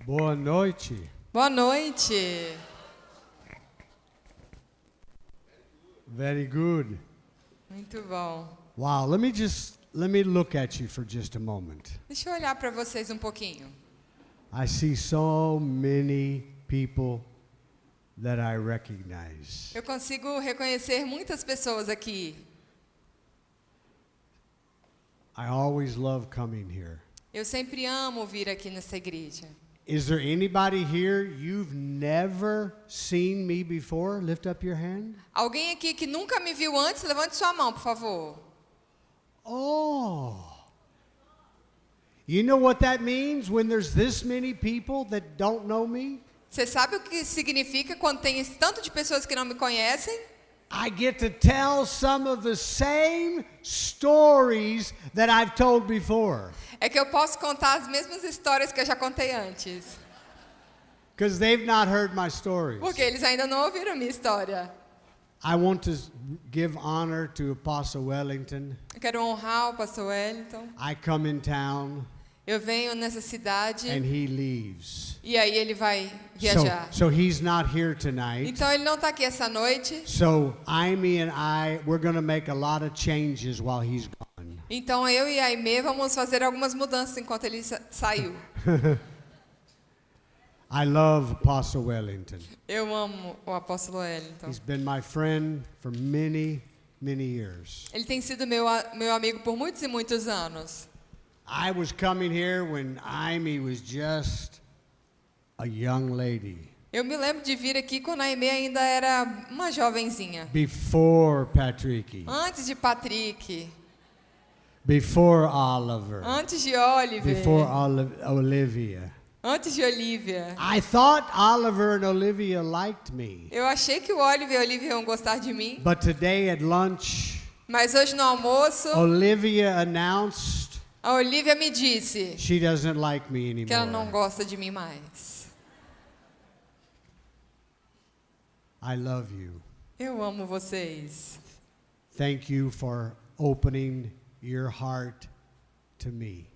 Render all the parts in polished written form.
Boa noite. Boa noite. Very good. Muito bom. Wow, let me look at you for just a moment. Deixa eu olhar para vocês um pouquinho. I see so many people that I recognize. Eu consigo reconhecer muitas pessoas aqui. I always love coming here. Eu sempre amo vir aqui nessa igreja. Is there anybody here you've never seen me before? Lift up your hand. Alguém aqui que nunca me viu antes, levante sua mão, por favor. Oh. You know what that means when there's this many people that don't know me? Você sabe o que significa quando tem esse tanto de pessoas que não me conhecem? I get to tell some of the same stories that I've told before. É que eu posso contar as mesmas histórias que eu já contei antes. Because they've not heard my stories. Porque eles ainda não ouviram a minha história. I want to give honor to Apostle Wellington. Eu quero honrar o pastor Wellington. I come in town Eu venho nessa cidade and he leaves. e aí ele vai viajar. So he's not here tonight. Então ele não está aqui essa noite. So Amy and we're going to make a lot of changes while he's gone. Então eu e a Aimee vamos fazer algumas mudanças enquanto ele saiu. I love Apostle Wellington. Eu amo o apóstolo Wellington. He's been my friend for many, many years. Ele tem sido meu amigo por muitos e muitos anos. I was coming here when Amy was just a young lady. Eu me lembro de vir aqui quando a Aimee ainda era uma jovenzinha. Before Patrick. Antes de Patrick. Before Oliver. Antes de Oliver. Before Olivia. Antes de Olivia. I thought Oliver and Olivia liked me. Eu achei que o Oliver e a Olivia iam gostar de mim. But today at lunch, Mas hoje no almoço, Olivia announced a Olivia me disse she doesn't like me que ela não anymore. gosta de mim mais. I love you. Eu amo vocês. Thank you for opening your heart to me.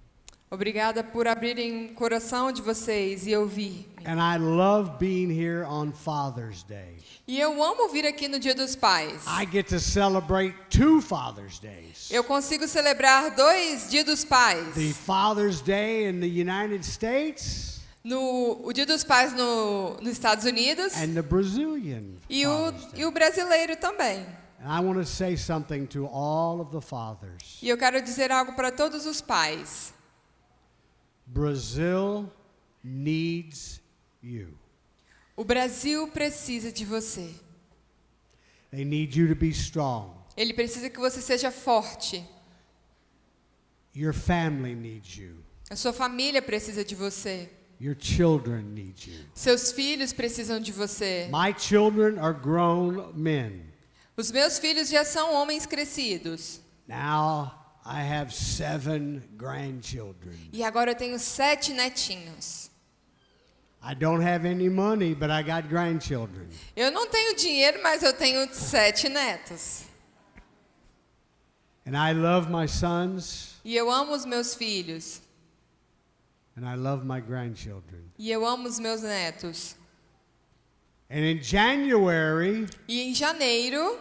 Obrigada por abrirem o coração de vocês e ouvir. And I love being here on Father's Day. E eu amo vir aqui no Dia dos Pais. I get to celebrate 2 Father's Days. Eu consigo celebrar 2 Dias dos Pais. The Father's Day in the United States O Dia dos Pais nos Estados Unidos and the Brazilian e Father's Day. o brasileiro também. And I want to say something to all of the fathers. E eu quero dizer algo para todos os pais. Brazil needs you. O Brasil precisa de você. They need you to be strong. Ele precisa que você seja forte. Your family needs you. A sua família precisa de você. Your children need you. Seus filhos precisam de você. My children are grown men. Os meus filhos já são homens crescidos. Now I have 7 grandchildren. E agora eu tenho 7 netinhos. I don't have any money, but I got grandchildren. Eu não tenho dinheiro, mas eu tenho 7 netos. And I love my sons, E eu amo os meus filhos. and I love my grandchildren. E eu amo os meus netos. And in January, E em janeiro,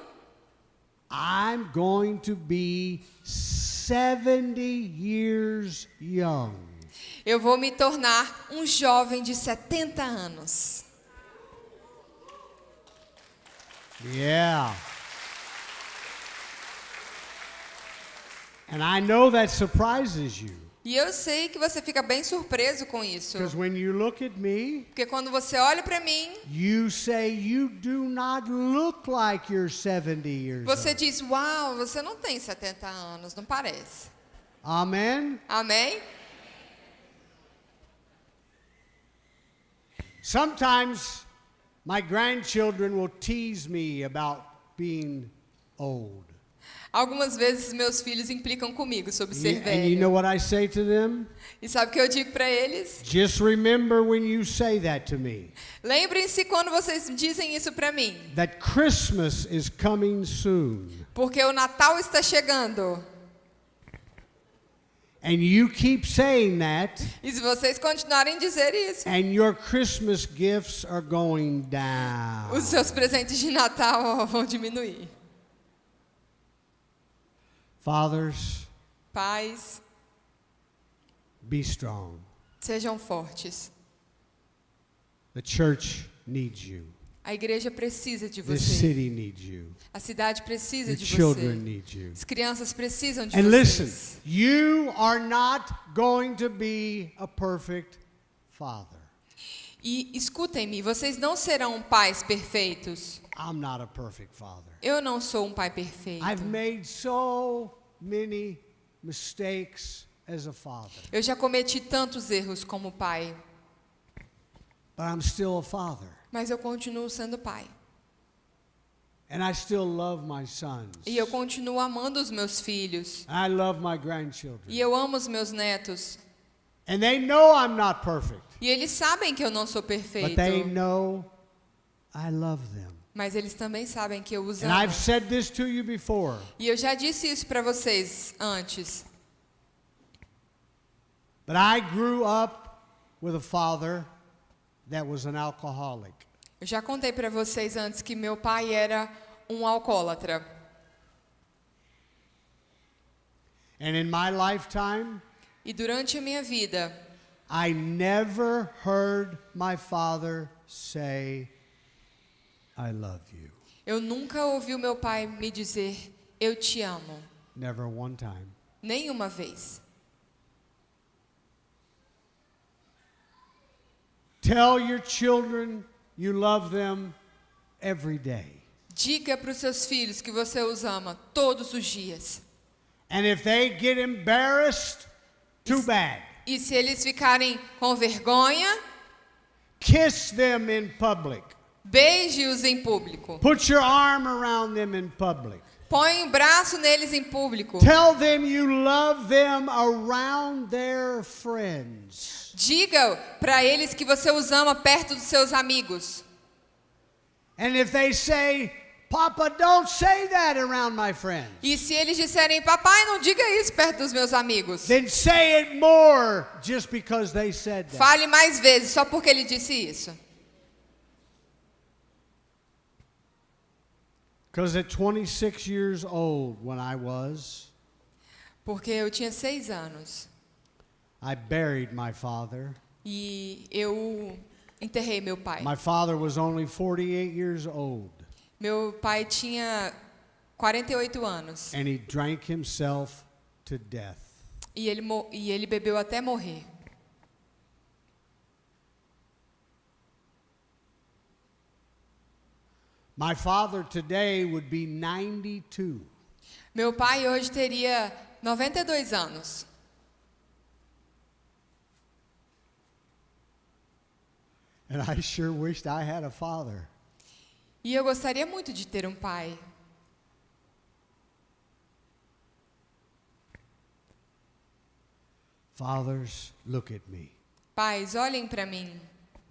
I'm going to be 70 years young. eu vou me tornar um jovem de 70 anos. Yeah. And I know that surprises you. E eu sei que você fica bem surpreso com isso. Because when you look at me, Porque quando você olha para mim, you say you do not look like you're 70 years você old. diz, uau, você não tem 70 anos, não parece. Amen? Amém? Sometimes my grandchildren will tease me about being old. Algumas vezes meus filhos implicam comigo sobre ser And you know velho. what I say to them? E sabe o que eu digo para eles? Just remember when you say that to me, Lembrem-se quando vocês dizem isso para mim. that Christmas is coming soon. Porque o Natal está chegando. and you keep saying that, E se vocês continuarem a dizer isso, and your Christmas gifts are going down. os seus presentes de Natal vão diminuir. Fathers, Pais, be strong. sejam fortes. The church needs you. A igreja precisa de This você. city needs you. A cidade precisa Your de children você. need you. As crianças precisam de And listen, vocês. you are not going to be a perfect father. E escutem-me, vocês não serão pais perfeitos. I'm not a perfect father. Eu não sou um pai perfeito. I've made so many mistakes as a father, Eu já cometi tantos erros como pai, but I'm still a father. mas eu continuo sendo pai. And I still love my sons. E eu continuo amando os meus filhos. I love my grandchildren. E eu amo os meus netos. And they know I'm not perfect, E eles sabem que eu não sou but perfeito. they know I love them. Mas eles também sabem que eu os And amo. I've said this to you before. E eu já disse isso para vocês antes. But I grew up with a father that was an alcoholic. Eu já contei para vocês antes que meu pai era um alcoólatra. And in my lifetime, E durante a minha vida, I never heard my father say, I love you. eu nunca ouvi o meu pai me dizer, eu te amo. Never one time. Nenhuma vez. Tell your children you love them every day. Diga para os seus filhos que você os ama todos os dias. And if they get embarrassed, too bad. E se eles ficarem com vergonha, Kiss them in public. beije-os em público. Put your arm around them in public. Põe o braço neles em público. Tell them you love them around their friends. Diga para eles que você os ama perto dos seus amigos. And if they say, Papa, don't say that around my friends, E se eles disserem, papai, não diga isso perto dos meus amigos. then say it more just because they said that. Fale mais vezes, só porque ele disse isso. Because at 26 years old, when I was, Porque eu tinha 6 anos. I buried my father. E eu enterrei meu pai. My father was only 48 years old, Meu pai tinha 48 anos. and he drank himself to death. E ele bebeu até morrer. My father today would be 92. Meu pai hoje teria 92 anos. And I sure wished I had a father. E eu gostaria muito de ter um pai. Fathers, look at me. Pais, olhem para mim.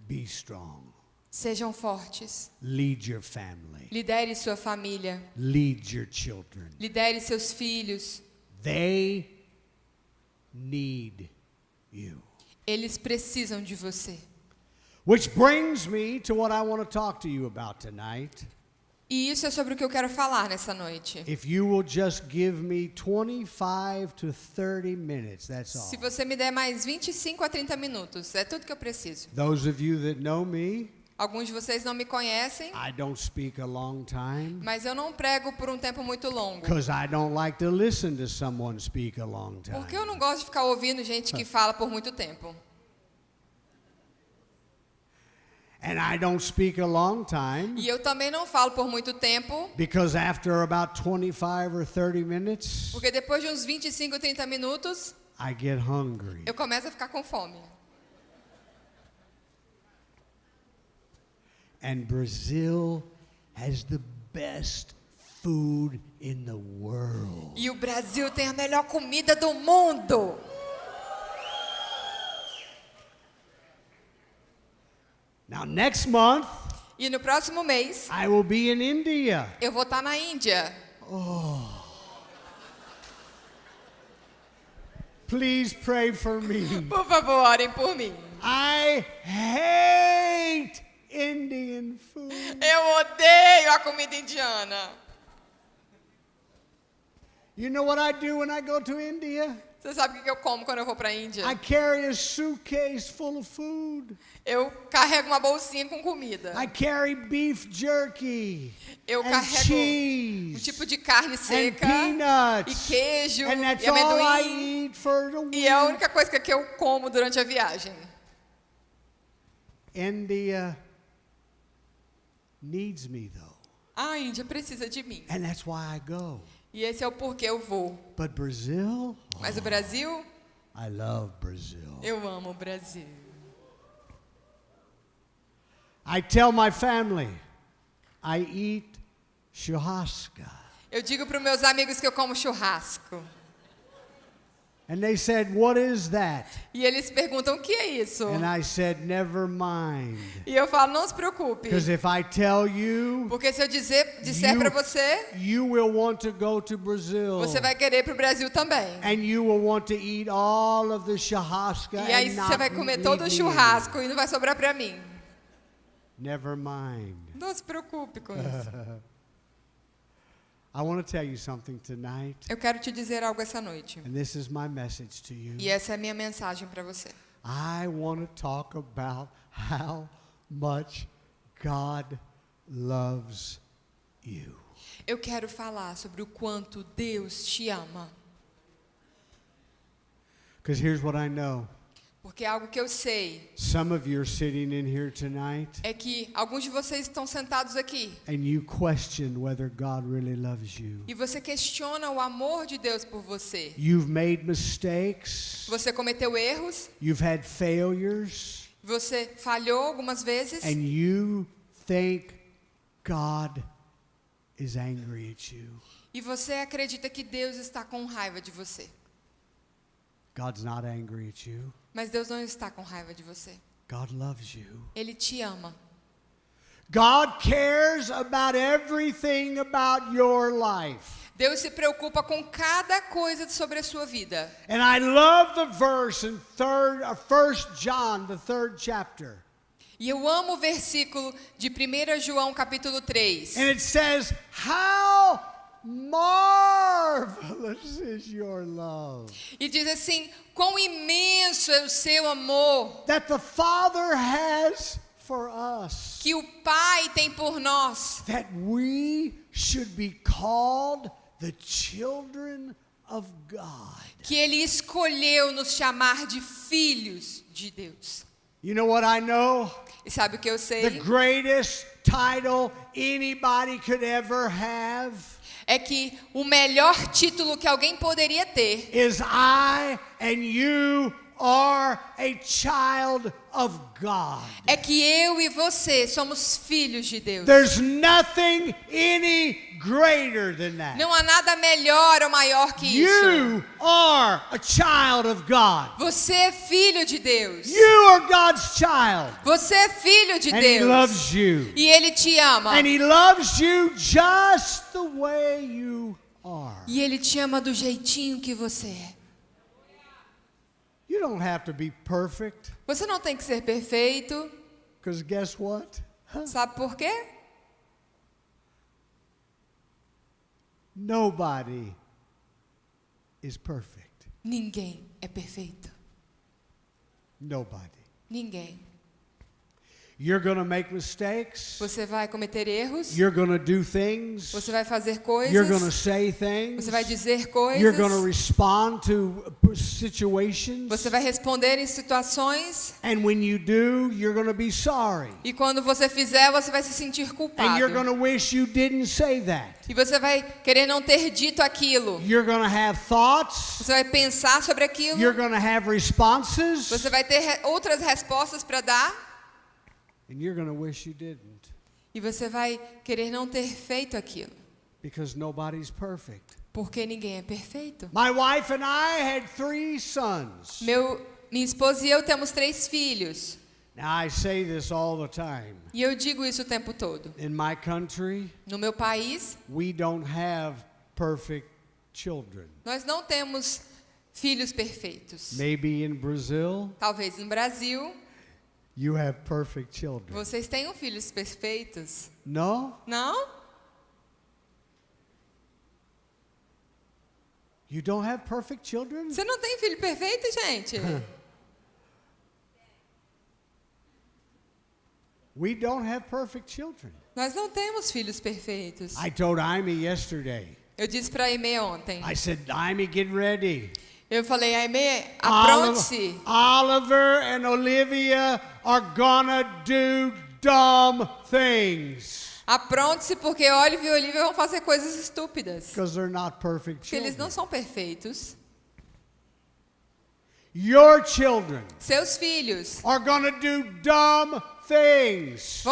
Be strong. Sejam fortes. Lead your family. Lidere sua família. Lead your children. Lidere seus filhos. They need you. Eles precisam de você. Which brings me to what I want to talk to you about tonight. E isso é sobre o que eu quero falar nessa noite. If you will just give me 25 to 30 minutes, that's all. Se você me der mais 25 a 30 minutos, é tudo que eu preciso. Those of you that know me, Alguns de vocês não me conhecem, I don't speak a long time mas eu não prego por um tempo muito longo. because I don't like to listen to someone speak a long Porque time. eu não gosto de ficar ouvindo gente que fala por muito tempo. And I don't speak a long time E eu também não falo por muito tempo, because after about 25 or 30 minutes, porque depois de uns 25, 30 minutos, I get hungry. eu começo a ficar com fome. And Brazil has the best food in the world. E o Brasil tem a melhor comida do mundo. Now next month, E no próximo mês, I will be in India. eu vou estar na Índia. Please pray for me. Por favor, orem por mim. I hate Indian food. Eu odeio a comida indiana. You know what I do when I go to India? Você sabe o que eu como quando eu vou para a Índia? I carry a suitcase full of food. Eu carrego uma bolsinha com comida. I carry beef jerky Eu and carrego um cheese tipo de carne and seca e peanuts. queijo And that's e all I amendoim. eat for the week. E é a única coisa que eu como durante a viagem. India needs me though. A Índia precisa de mim. And that's why I go. E esse é o porquê eu vou. But Brazil, Mas o Brasil, I love Brazil. eu amo o Brasil. I tell my family, I eat churrasco. Eu digo para os meus amigos que eu como churrasco. And they said, what is that? E eles perguntam, o que é isso? And I said, never mind. E eu falo, não se preocupe. Because if I tell you, Porque se eu disser para você, you will want to go to Brazil. você vai querer ir para o Brasil também. And you will want to eat all of the churrasco E aí and você not vai comer leave todo o me churrasco any. e não vai sobrar para mim. Never mind. Não se preocupe com isso. I want to tell you something tonight. Eu quero te dizer algo essa noite. And this is my message to you. E essa é a minha mensagem para você. I want to talk about how much God loves you. Eu quero falar sobre o quanto Deus te ama. Because here's what I know. Porque algo que eu sei Some of you are sitting in here tonight é que alguns de vocês estão sentados aqui and you question whether God really loves you. e você questiona o amor de Deus por você. You've made mistakes. Você cometeu erros, You've had failures. você falhou algumas vezes And you think God is angry at you. e você acredita que Deus está com raiva de você. God's not angry at you. Mas Deus não está com raiva de você. God loves you. Ele te ama. God cares about everything about your life. Deus se preocupa com cada coisa sobre a sua vida. And I love the verse in 1 John, the 3rd chapter. E eu amo o versículo de 1 João capítulo 3. And it says, how marvelous is your love. E diz assim, quão imenso é o seu amor That the Father has for us. que o Pai tem por nós. That we should be called the children of God. Que Ele escolheu nos chamar de filhos de Deus. You know what I know? E sabe o que eu The sei? greatest title anybody could ever have É que o melhor título que alguém poderia ter is I and you are a child of God. é que eu e você somos filhos de Deus. There's nothing any greater than that. Não há nada melhor ou maior que isso. You are a child of God. Você é filho de Deus. You are God's child. Você é filho de And He Deus. loves you. E Ele te ama. And He loves you just the way you are. E Ele te ama do jeitinho que você é. You don't have to be perfect. Você não tem que ser perfeito. Because guess what? Sabe por quê? Nobody is perfect. Ninguém é perfeito. Nobody. Ninguém. You're going to make mistakes. Você vai cometer erros. You're going to do things. Você vai fazer You're going to coisas. say things. Você vai dizer You're going to coisas. respond to situations. Você vai responder em situações. And when you do, you're going to be sorry. E quando você fizer, você vai se sentir And you're going culpado. to wish you didn't say that. E você vai querer não ter dito aquilo. You're going to have thoughts. Você vai pensar sobre aquilo. You're going to have responses. Você vai ter outras respostas para dar. And you're going to wish you didn't. E você vai querer não ter feito aquilo. Because nobody's perfect. Porque ninguém é perfeito. My wife and I had 3 sons. Minha esposa e eu temos 3 filhos. Now I say this all the time. E eu digo isso o tempo todo. In my country, No meu país, we don't have perfect children. nós não temos Filhos perfeitos. Maybe in Brazil, Talvez no Brasil you have perfect children. vocês tenham filhos perfeitos. No? Não? You don't have perfect children? Você não tem filho perfeito, gente? We don't have perfect children. Nós não temos filhos perfeitos. I told Amy yesterday. Eu disse para a Aimee ontem. I said, Amy, get ready. Eu falei, Aimee, apronte-se. Oliver and Olivia are gonna do dumb things. Apronte-se porque Oliver e Olivia vão fazer coisas estúpidas. Because they're not perfect Porque eles não children. são perfeitos. Your children Seus filhos are gonna do dumb things.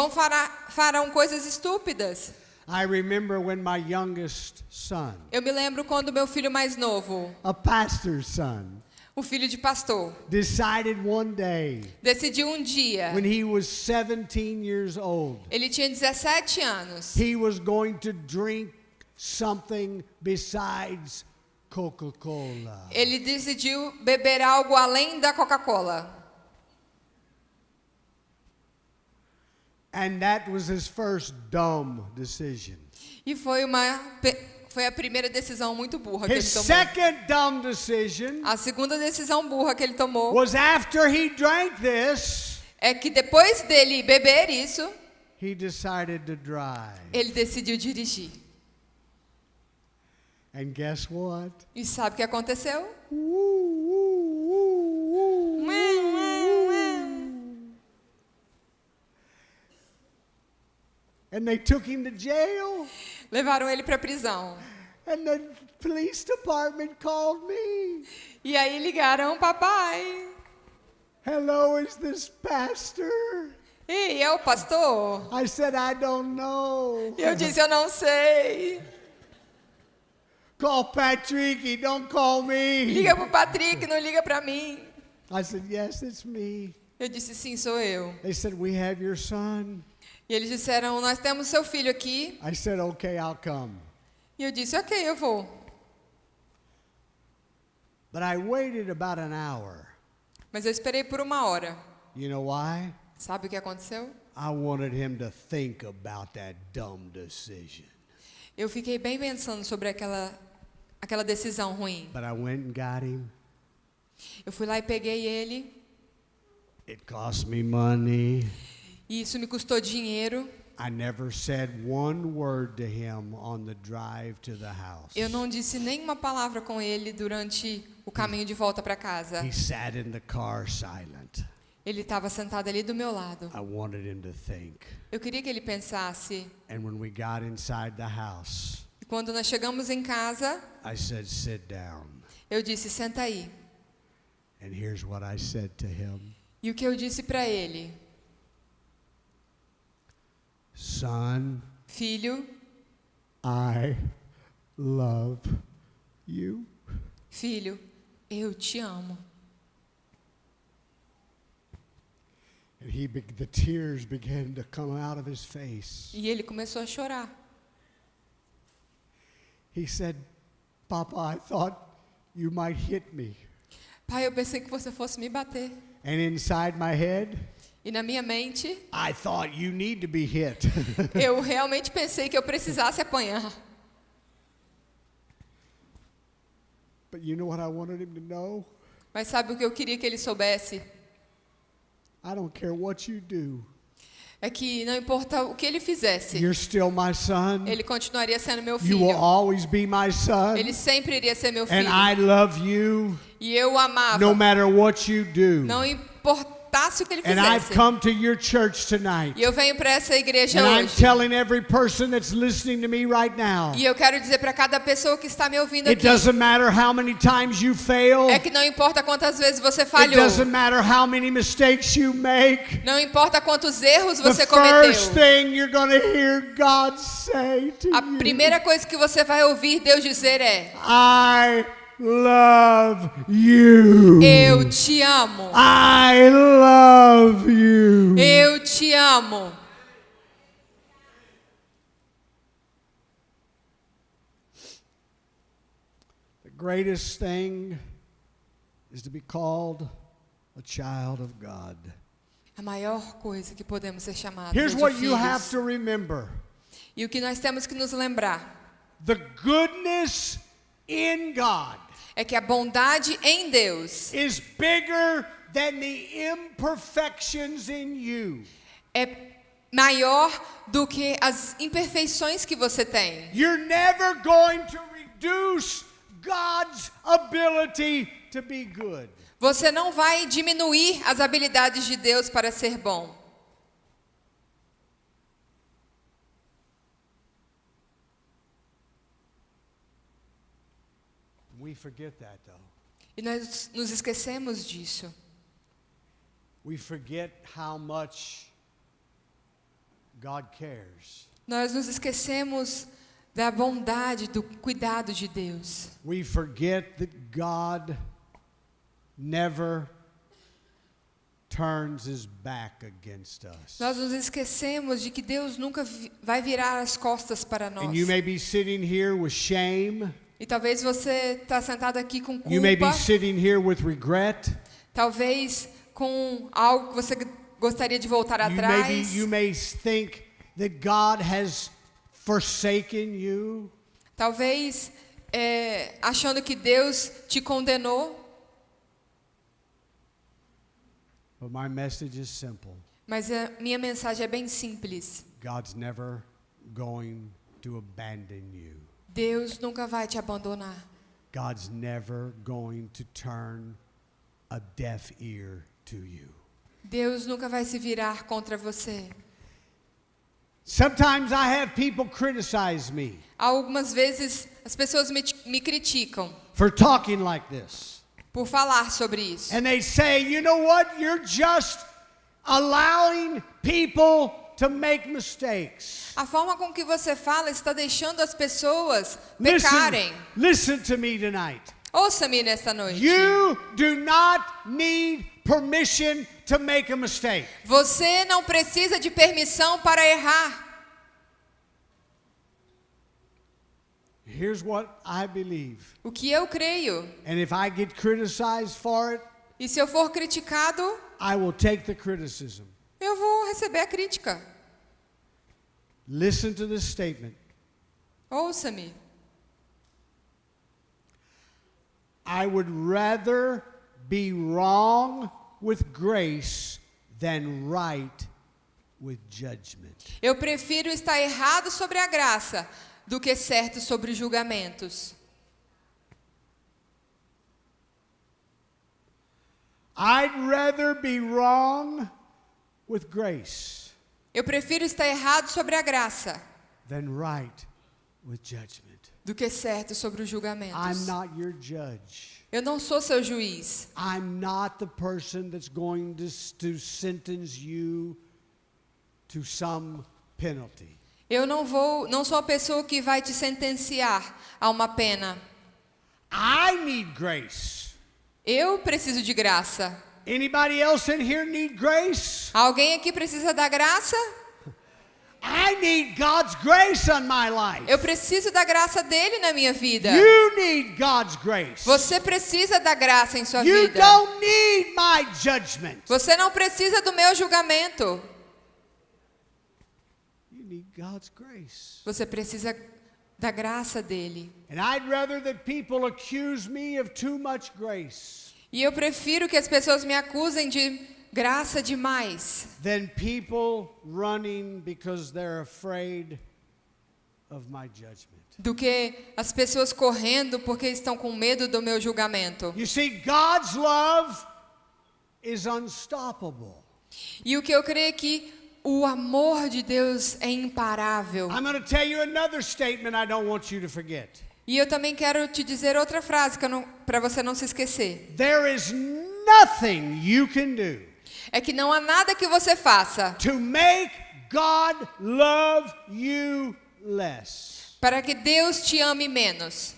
farão coisas estúpidas. I remember when my youngest son, Eu me lembro quando meu filho mais novo, a pastor's son, o filho de pastor, decided one day decidiu um dia, when he was 17 years old, ele tinha 17 anos, he was going to drink something besides Coca-Cola. ele decidiu beber algo além da Coca-Cola. And that was his first dumb decision. E foi a primeira decisão muito burra que ele His tomou. second dumb decision A segunda decisão burra que ele tomou was after he drank this, é que depois dele beber isso, he decided to drive. ele decidiu dirigir. And guess what? E sabe o que aconteceu? And they took him to jail. Levaram ele para a prisão. And the police department called me. E aí ligaram, papai. Hello, is this pastor? Ei, é o pastor? I said, I don't know. E eu disse, eu não sei. Call Patrick, don't call me. Liga pro Patrick, não liga para mim. I said, yes, it's me. Eu disse, sim, sou eu. They said, we have your son. E eles disseram, nós temos seu filho aqui. I said, okay, I'll come. E eu disse, ok, eu vou. But I waited about an hour. Mas eu esperei por 1 hora. You know why? Sabe o que aconteceu? I wanted him to think about that dumb decision. Eu fiquei bem pensando sobre aquela decisão ruim. But I went and got him. Eu fui lá e peguei ele. It cost me money. E isso me custou dinheiro. I never said one word to him on the drive to the house. Eu não disse nenhuma palavra com ele durante o caminho de volta para casa. He sat in the car silent. Ele estava sentado ali do meu lado. I wanted him to think. Eu queria que ele pensasse. And when we got inside the house, E quando nós chegamos em casa, I said, sit down. eu disse, senta aí. And here's what I said to him. E o que eu disse para ele? Son, Filho, I love you. filho, eu te amo. And the tears began to come out of his face. E ele começou a chorar. He said, Papa, I thought you might hit me. Pai, eu pensei que você fosse me bater. And inside my head, E na minha mente, I thought you need to be hit. eu realmente pensei que eu precisasse apanhar. But you know what I wanted him to know? Mas sabe o que eu queria que ele soubesse? I don't care what you do. É que não importa o que ele fizesse, You're still my son. ele continuaria sendo meu You will filho. always be my son. Ele sempre iria ser meu And filho. I love you E eu o amava. no matter what you do. Não importasse o que ele And I've fizesse. come to your church tonight. E eu venho para essa igreja And I'm hoje. telling every person that's listening to me right now. E eu quero dizer para cada pessoa que está me ouvindo It aqui. doesn't matter how many times you fail. É que não importa quantas vezes você It falhou. doesn't matter how many mistakes you make. Não importa quantos erros The você first cometeu. thing you're going to hear God say to A you, primeira coisa que você vai ouvir Deus dizer é: I love you. eu te amo. I love you. Eu te amo. The greatest thing is to be called a child of God. A maior coisa que podemos ser chamados Here's é de what you have filhos. to remember. E o que nós temos que nos lembrar The goodness in God é que a bondade em Deus is bigger than the imperfections in you. é maior do que as imperfeições que você tem. You're never going to reduce God's ability to be good. Você não vai diminuir as habilidades de Deus para ser bom. We forget that though. E nós nos esquecemos disso. We forget how much God cares. Nós nos esquecemos da bondade, do cuidado de Deus. We forget that God never turns his back against us. Nós nos esquecemos de que Deus nunca vai virar as costas para nós. And you may be sitting here with shame. E talvez você está sentado aqui com You may be culpa, sitting here with regret. talvez com algo que você gostaria de voltar atrás. You may think that God has forsaken you. Talvez achando que Deus te condenou. But my message is simple. Mas a minha mensagem é bem simples. God's never going to abandon you. Deus nunca vai te abandonar. God's never going to turn a deaf ear to you. Deus nunca vai se virar contra você. Sometimes I have people criticize me Algumas vezes as pessoas me criticam for talking like this. por falar sobre isso. And they say, you know what? You're just allowing people to make mistakes. A forma com que você fala está deixando as pessoas pecarem. Listen to me tonight. Ouça-me nesta noite. You do not need permission to make a mistake. Você não precisa de permissão para errar. Here's what I believe. O que eu creio. And if I get criticized for it, E se eu for criticado, I will take the criticism. eu vou receber a crítica. Listen to this statement. Ouça-me. I would rather be wrong with grace than right with judgment. Eu prefiro estar errado sobre a graça do que certo sobre julgamentos. I'd rather be wrong with grace Eu prefiro estar errado sobre a graça than right with judgment. do que certo sobre os I'm julgamentos. not your judge. Eu não sou seu juiz. I'm not the person that's going to sentence you to some penalty. Eu não sou a pessoa que vai te sentenciar a uma pena. I need grace. Eu preciso de graça. Anybody else in here need grace? Alguém aqui precisa da graça? I need God's grace on my life. Eu preciso da graça dele na minha vida. You need God's grace. Você precisa da graça em sua You vida. don't need my judgment. Você não precisa do meu julgamento. You need God's grace. Você precisa da graça dele. And I'd rather that people accuse me of too much grace E eu prefiro que as pessoas me acusem de graça demais than people running because they're afraid of my judgment. do que as pessoas correndo porque estão com medo do meu julgamento. You see, God's love is unstoppable. E o que eu creio é que o amor de Deus é imparável. I'm going to tell you another statement I don't want you to forget. E eu também quero te dizer outra frase para você não se esquecer. There is nothing you can do É que não há nada que você faça to make God love you less. para que Deus te ame menos.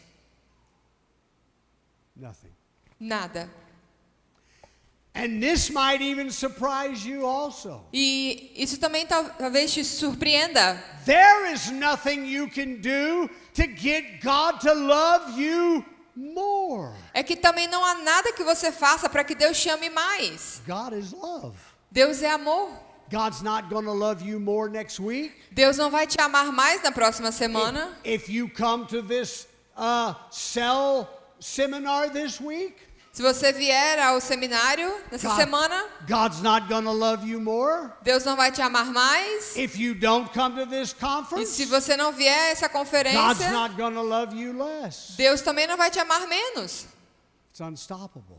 Nothing. Nada. And this might even surprise you also. E isso também talvez te surpreenda. There is nothing you can do to get God to love you more. more. É que também não há nada que você faça para que Deus te ame mais. God is love. Deus é amor. God's not going to love you more next week. Deus não vai te amar mais na próxima semana. If you come to this cell seminar this week, Se você vier ao seminário nessa semana, God's not going to love you more. Deus não vai te amar mais. If you don't come to this E conference, se você não vier a essa God's conferência, not going to love you less. Deus também não vai te amar menos. It's unstoppable.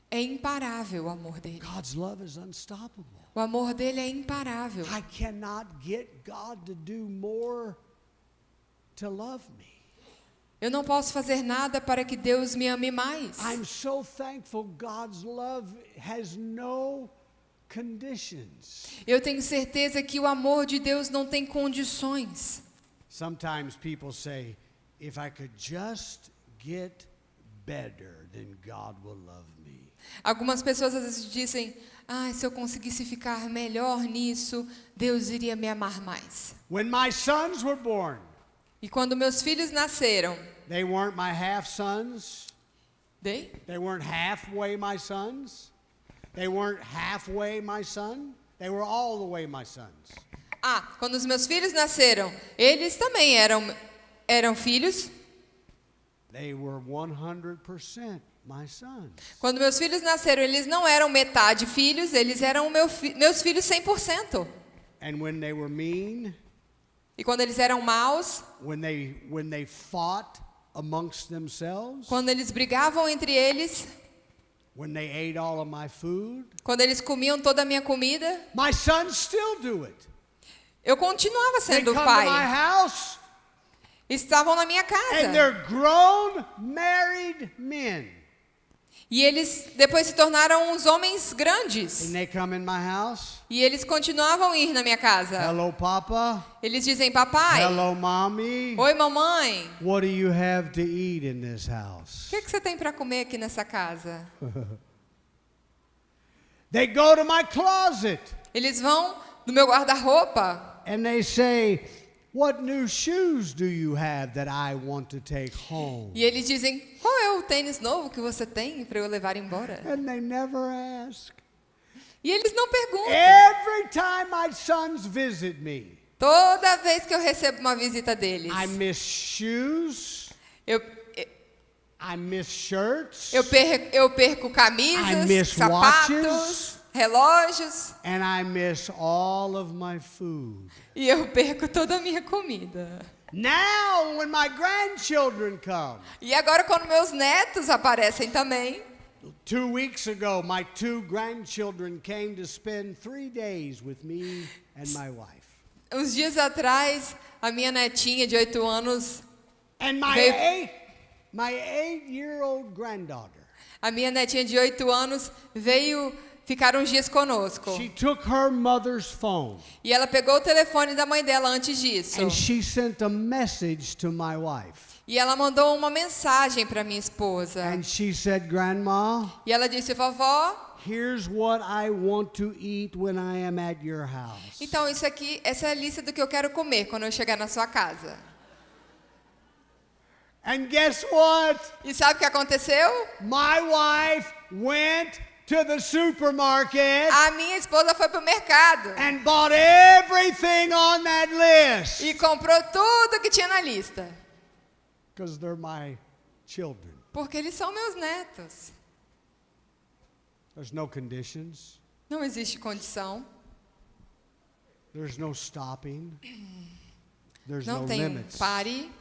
É imparável o amor dele. God's love is unstoppable. O amor dele é imparável. I cannot get God to do more to love me. Eu não posso fazer nada para que Deus me ame mais. I'm so thankful God's love has no conditions. Eu tenho certeza que o amor de Deus não tem condições. Sometimes people say, if I could just get better, then God will love me. Algumas pessoas às vezes dizem, se eu conseguisse ficar melhor nisso, Deus iria me amar mais. When my sons were born, E quando meus filhos nasceram, they weren't my half sons. They? They weren't halfway my sons. They weren't halfway my son. They were all the way my sons. Quando os meus filhos nasceram, eles também eram filhos. They were 100% my sons. Quando meus filhos nasceram, eles não eram metade filhos, eles eram meus filhos 100%. And when they were mean, E quando eles eram maus, when they fought amongst themselves, quando eles brigavam entre eles, when they ate all of my food, quando eles comiam toda a minha comida, my sons still do it. eu continuava They sendo come o to my pai. house Estavam na minha and casa. they're grown married men. E eles depois se tornaram uns homens grandes. And they come in my house. E eles continuavam a ir na minha casa. Hello, Papa. Eles dizem, papai, Hello, Mommy. oi mamãe, What do you have to eat in this house? o que você tem para comer aqui nessa casa? They go to my closet Eles vão no meu guarda-roupa and they say, what new shoes do you have that I want to take home? e eles dizem, qual é o tênis novo que você tem para eu levar embora? And they never ask. E eles não perguntam. Every time my sons visit me, Toda vez que eu recebo uma visita deles, I miss shoes, eu I miss shirts, perco I camisas, miss sapatos, watches. relógios and I miss all of my food. e eu perco toda a minha comida. Now, when my grandchildren come, E agora quando meus netos aparecem também, 2 weeks ago, my 2 grandchildren came to spend 3 days with me and my wife. uns dias atrás, a minha netinha de 8 anos, And Veio- my 8-year-old granddaughter, a minha netinha de 8 anos veio ficar uns dias conosco. she took her mother's phone E ela pegou o telefone da mãe dela antes disso. and she sent a message to my wife. E ela mandou uma mensagem para minha esposa. And she said, Grandma, E ela disse, vovó, here's what I want to eat when I am at your house. então essa é a lista do que eu quero comer quando eu chegar na sua casa. And guess what? E sabe o que aconteceu? My wife went to the supermarket A minha esposa foi pro mercado and bought everything on that list. e comprou tudo que tinha na lista. Because they're my children. Porque eles são meus netos. There's no conditions. Não existe condição. There's no stopping. There's Não no tem limits. pare.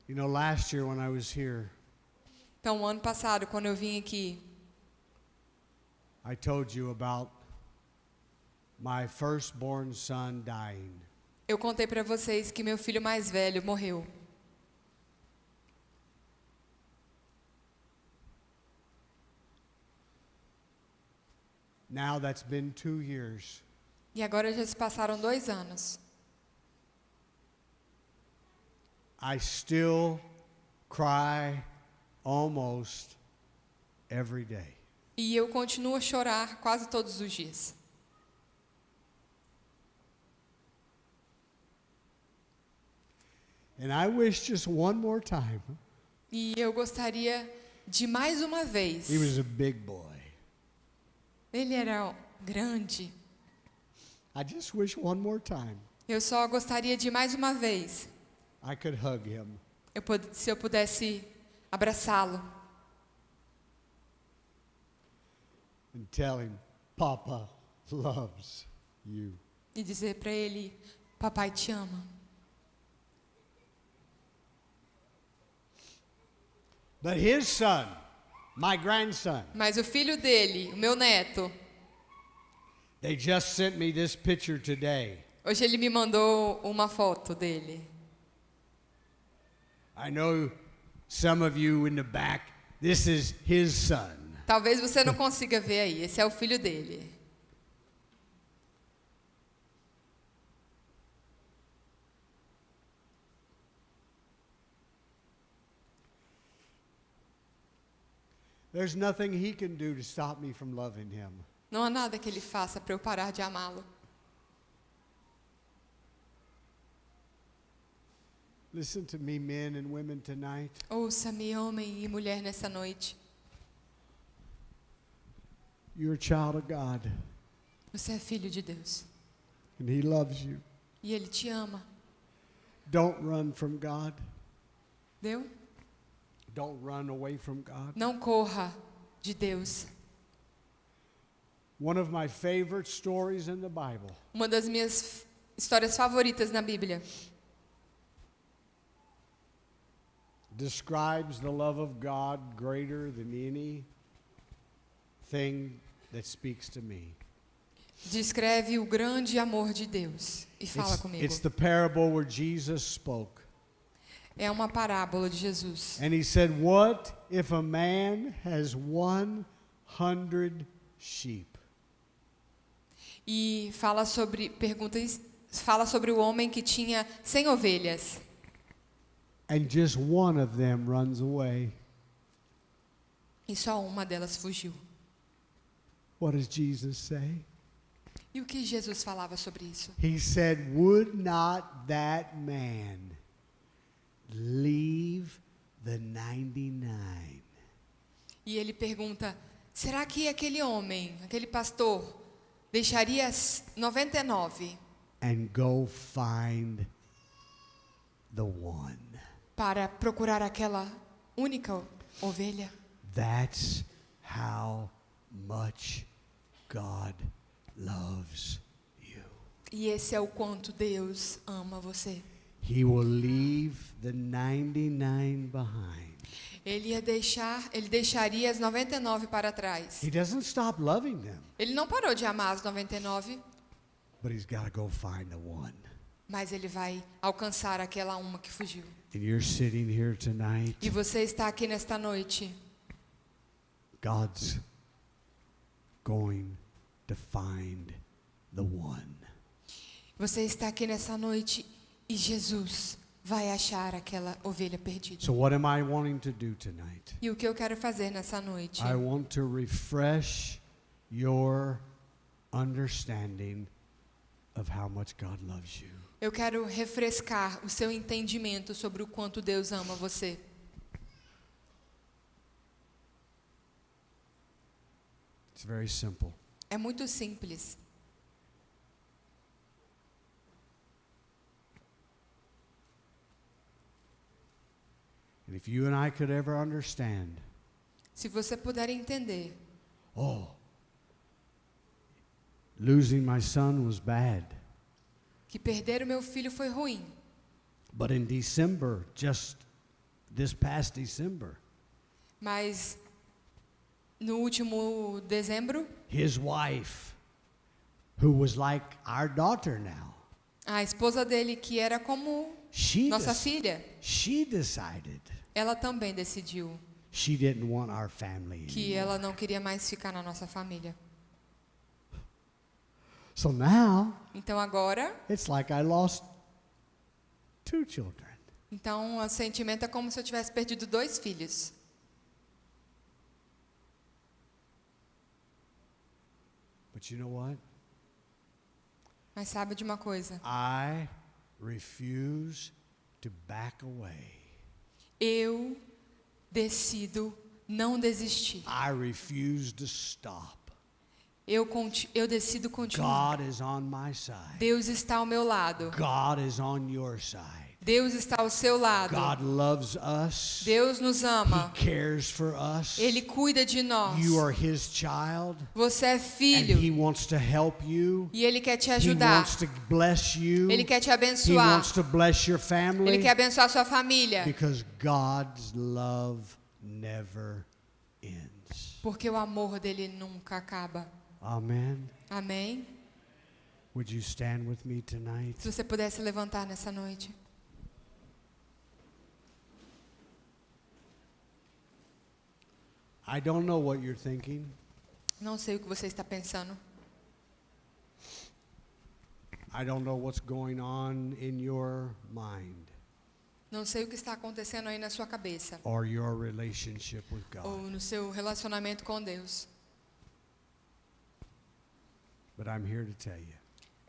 You know, last year when I was here, Então, ano passado, quando eu vim aqui, I told you about my firstborn son dying. eu contei para vocês que meu filho mais velho morreu. Now that's been 2 years. E agora já se passaram 2 anos. I still cry almost every day. E eu continuo a chorar quase todos os dias. And I wish just one more time. E eu gostaria de mais uma vez. He was a big boy. Ele era grande. I just wish one more time Eu só gostaria de mais uma vez. I could hug him. Se eu pudesse abraçá-lo And tell him, Papa loves you. e dizer para ele: Papai te ama. But his son, my grandson, Mas o filho dele, o meu neto, they just sent me this picture today. hoje ele me mandou uma foto dele. I know some of you in the back, this is his son. Talvez você não consiga ver aí. Esse é o filho dele. There's nothing he can do to stop me from loving him. Não há nada que ele faça para eu parar de amá-lo. Listen to me, men and women, tonight. Ouça-me, homem e mulher, nessa noite. You're a child of God, Você é filho de Deus. and he loves you. E Ele te ama. Don't run from God. Deu? Don't run away from God. Não corra de Deus. One of my favorite stories in the Bible Uma das minhas histórias favoritas na Bíblia describes the love of God greater than anything that speaks to me. descreve o grande amor de Deus. E fala comigo. It's the parable where Jesus spoke. É uma parábola de Jesus. And he said, what if a man has 100 sheep? E fala sobre o homem que tinha 100 ovelhas. And just one of them runs away. E só uma delas fugiu. What does Jesus say? E o que Jesus falava sobre isso? He said, would not that man leave the 99 E ele pergunta: será que aquele homem, aquele pastor, deixaria as 99 and go find the one? para procurar aquela única ovelha? That's how much God loves you. E esse é o quanto Deus ama você. He will leave the 99 behind. Ele deixaria as 99 para trás. He doesn't stop loving them, Ele não parou de amar as 99, but he's got to go find the one. mas ele vai alcançar aquela uma que fugiu. And you're sitting here tonight. E você está aqui nesta noite. God's going to find the one. Você está aqui nessa noite e Jesus vai achar aquela ovelha perdida. So what am I wanting to do tonight? E o que eu quero fazer nessa noite? I want to refresh your understanding of how much God loves you. Eu quero refrescar o seu entendimento sobre o quanto Deus ama você. It's very simple. É muito simples. And if you and I could ever understand, Se você puder entender, oh, losing my son was bad. que perder o meu filho foi ruim. But in December, just this past December, Mas no último dezembro, his wife, who was like our daughter now, a esposa dele, que era como she, nossa dec- filha, she decided ela também decidiu she didn't want our family que anymore. ela não queria mais ficar na nossa família. So now, Então agora, it's like I lost 2 children. então o sentimento é como se eu tivesse perdido 2 filhos. But you know what? Mas sabe de uma coisa? I refuse to back away. Eu decido não desistir. I refuse to stop. Eu decido continuar. God is on my side. Deus está ao meu lado. God is on your side. Deus está ao seu lado. God loves us. Deus nos He ama. cares for us. Ele cuida de nós. You are His child. Você é And filho. He wants to help you. E Ele quer te He ajudar. wants to bless you. Ele quer te He abençoar. wants to bless your Ele family. quer abençoar sua família. Because God's love never ends. Porque o amor dele nunca acaba. Amen. Amém? Would you stand with me tonight? Se você pudesse levantar nessa noite. I don't know what you're thinking. Não sei o que você está pensando. I don't know what's going on in your mind Não sei o que está acontecendo aí na sua cabeça. or your relationship with Ou God. no seu relacionamento com Deus. But I'm here to tell you,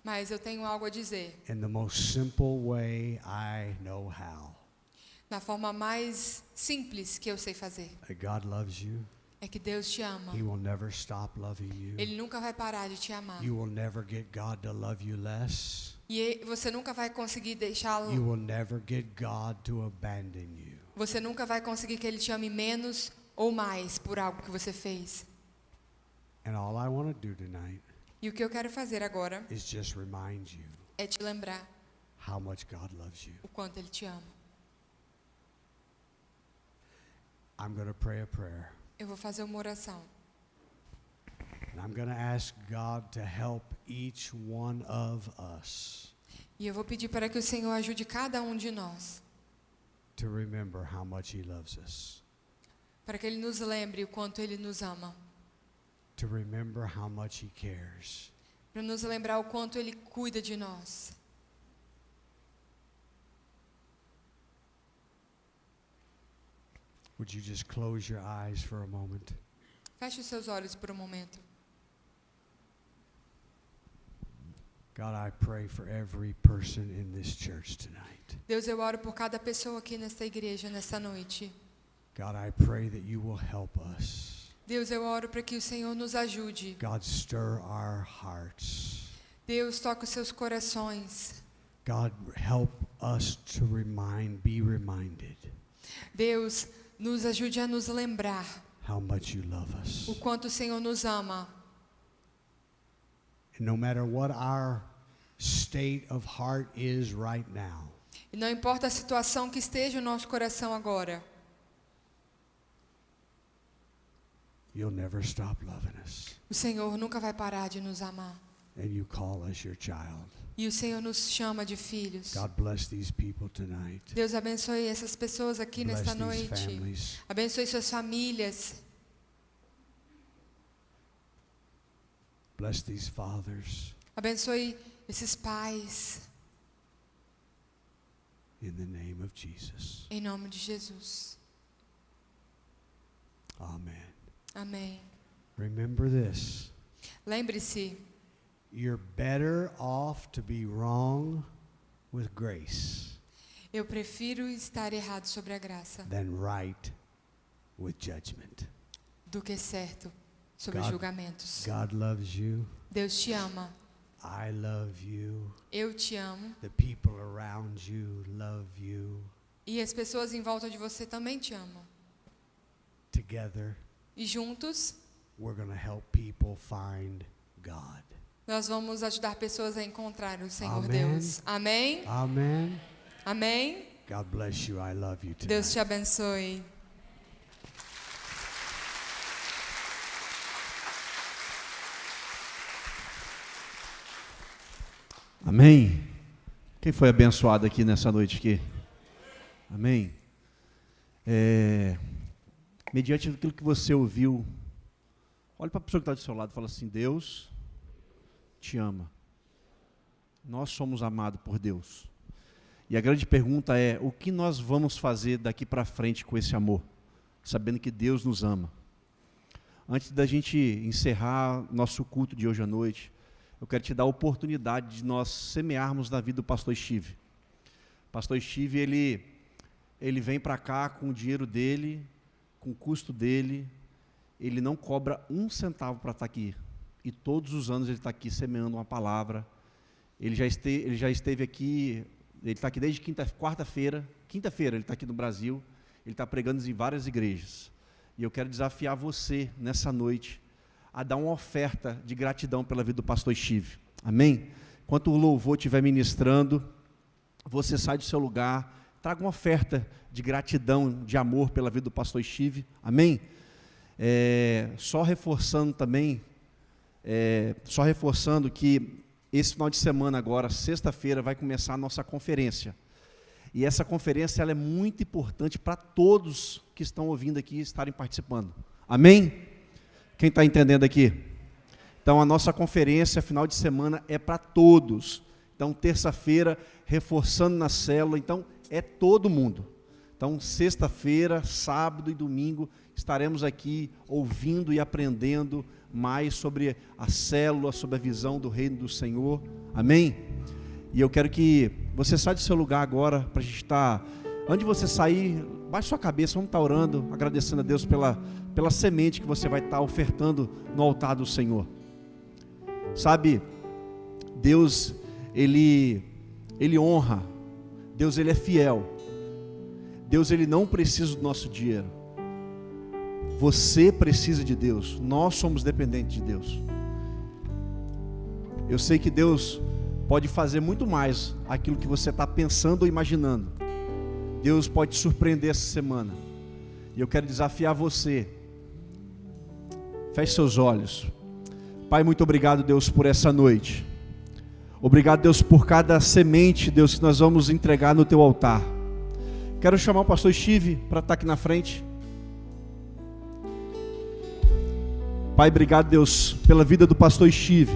Mas eu tenho algo a dizer. in the most simple way I know how, Na forma mais simples que eu sei fazer. that God loves you. É que Deus te ama. He will never stop loving you. Ele nunca vai parar de te amar. You will never get God to love you less. E você nunca vai conseguir You deixá-lo. will never get God to abandon you. Você nunca vai conseguir que ele te ame menos ou mais por algo que você fez. And all I want to do tonight E o que eu quero fazer agora is just remind you é te lembrar how much God loves you. o quanto ele te ama. I'm going to pray a prayer. Eu vou fazer uma oração. And I'm going to ask God to help each one of us E eu vou pedir para que o Senhor ajude cada um de nós. to remember how much He loves us. Para que ele nos lembre o quanto ele nos ama. To remember how much He cares. Para nos lembrar o quanto ele cuida de nós. Would you just close your eyes for a moment? Feche os seus olhos por um momento. God, I pray for every person in this church tonight. Deus, eu oro por cada pessoa aqui nesta igreja, nesta noite. God, I pray that you will help us. Deus, eu oro para que o Senhor nos ajude. God, stir our hearts. Deus, toca os seus corações. God, help us to be reminded Deus, nos ajude a nos lembrar how much you love us. o quanto o Senhor nos ama. And no matter what our state of heart is right now, E não importa a situação que esteja no nosso coração agora, you'll never stop loving us. o Senhor nunca vai parar de nos amar. And you call us your child. E o Senhor nos chama de filhos. God, bless these people tonight. Deus abençoe essas pessoas aqui Bless nesta these noite. families. Abençoe suas famílias. Bless these fathers. Abençoe esses pais. In the name of Jesus. Em nome de Jesus. Amen. Amém. Remember this. Lembre-se, You're better off to be wrong with grace eu prefiro estar errado sobre a graça than right with judgment. do que certo sobre God- julgamentos. God loves you. Deus te ama. I love you. Eu te amo. The people around you love you. E as pessoas em volta de você também te amam. Together, E juntos, we're going to help people find God. nós vamos ajudar pessoas a encontrar o Senhor Amém. Deus. Amém? Amen. Amém? God bless you. I love you Deus te tonight. abençoe. Amém? Quem foi abençoado aqui nessa noite aqui? Amém? Mediante aquilo que você ouviu, olhe para a pessoa que está do seu lado e fala assim: Deus te ama. Nós somos amados por Deus. E a grande pergunta é: o que nós vamos fazer daqui para frente com esse amor? Sabendo que Deus nos ama. Antes da gente encerrar nosso culto de hoje à noite, eu quero te dar a oportunidade de nós semearmos na vida do pastor Steve. Pastor Steve, ele vem para cá com o dinheiro dele, com o custo dele, ele não cobra um centavo para estar aqui. E todos os anos ele está aqui semeando uma palavra. Ele já esteve aqui, ele está aqui desde quinta-feira ele está aqui no Brasil, ele está pregando em várias igrejas. E eu quero desafiar você, nessa noite, a dar uma oferta de gratidão pela vida do pastor Steve. Amém? Enquanto o louvor estiver ministrando, você sai do seu lugar, traga uma oferta de gratidão, de amor pela vida do pastor Steve. Amém? Só reforçando que esse final de semana agora, sexta-feira, vai começar a nossa conferência. E essa conferência ela é muito importante para todos que estão ouvindo aqui estarem participando. Amém? Quem está entendendo aqui? Então, a nossa conferência, final de semana, é para todos. Então, terça-feira, reforçando na célula. Então, é todo mundo. Então, sexta-feira, sábado e domingo, estaremos aqui ouvindo e aprendendo mais sobre a célula, sobre a visão do reino do Senhor. Amém? E eu quero que você saia do seu lugar agora, para a gente estar... Antes de você sair, baixe sua cabeça, vamos estar orando, agradecendo a Deus pela semente que você vai estar ofertando no altar do Senhor. Sabe, Deus, Ele honra, Deus, Ele é fiel. Deus, Ele não precisa do nosso dinheiro. Você precisa de Deus, nós somos dependentes de Deus. Eu sei que Deus pode fazer muito mais aquilo que você está pensando ou imaginando. Deus pode te surpreender essa semana. E eu quero desafiar você. Feche seus olhos. Pai, muito obrigado, Deus, por essa noite. Obrigado, Deus, por cada semente, Deus, que nós vamos entregar no teu altar. Quero chamar o pastor Steve para estar aqui na frente. Pai, obrigado, Deus, pela vida do pastor Steve.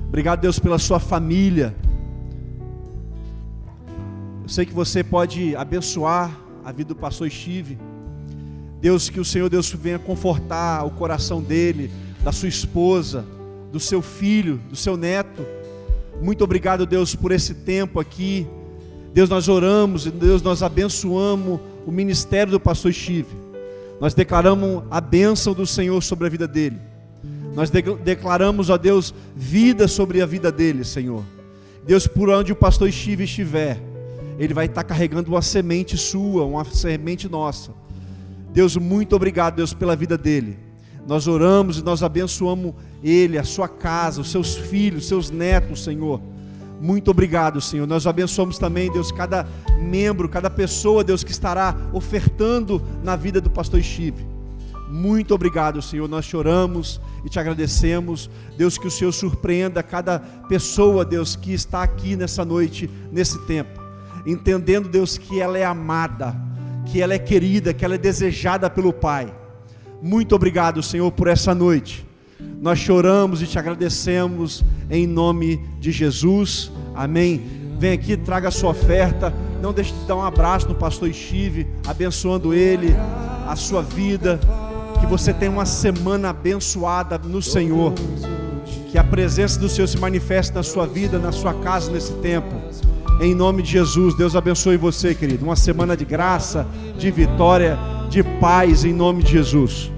Obrigado, Deus, pela sua família. Eu sei que você pode abençoar a vida do pastor Steve. Deus, que o Senhor, Deus, venha confortar o coração dele, da sua esposa, do seu filho, do seu neto. Muito obrigado, Deus, por esse tempo aqui. Deus, nós oramos, Deus, nós abençoamos o ministério do pastor Steve. Nós declaramos a bênção do Senhor sobre a vida dele. Nós declaramos, ó Deus, vida sobre a vida dele, Senhor. Deus, por onde o pastor Steve estiver, ele vai estar carregando uma semente sua, uma semente nossa. Deus, muito obrigado, Deus, pela vida dele. Nós oramos e nós abençoamos ele, a sua casa, os seus filhos, seus netos, Senhor. Muito obrigado, Senhor. Nós abençoamos também, Deus, cada membro, cada pessoa, Deus, que estará ofertando na vida do pastor Steve. Muito obrigado, Senhor. Nós choramos e te agradecemos. Deus, que o Senhor surpreenda cada pessoa, Deus, que está aqui nessa noite, nesse tempo. Entendendo, Deus, que ela é amada, que ela é querida, que ela é desejada pelo Pai. Muito obrigado, Senhor, por essa noite. Nós choramos e te agradecemos em nome de Jesus. Amém. Vem aqui, traga a sua oferta. Não deixe de dar um abraço no pastor Steve, abençoando ele, a sua vida. Que você tenha uma semana abençoada no Senhor. Que a presença do Senhor se manifeste na sua vida, na sua casa, nesse tempo. Em nome de Jesus, Deus abençoe você, querido. Uma semana de graça, de vitória, de paz, em nome de Jesus.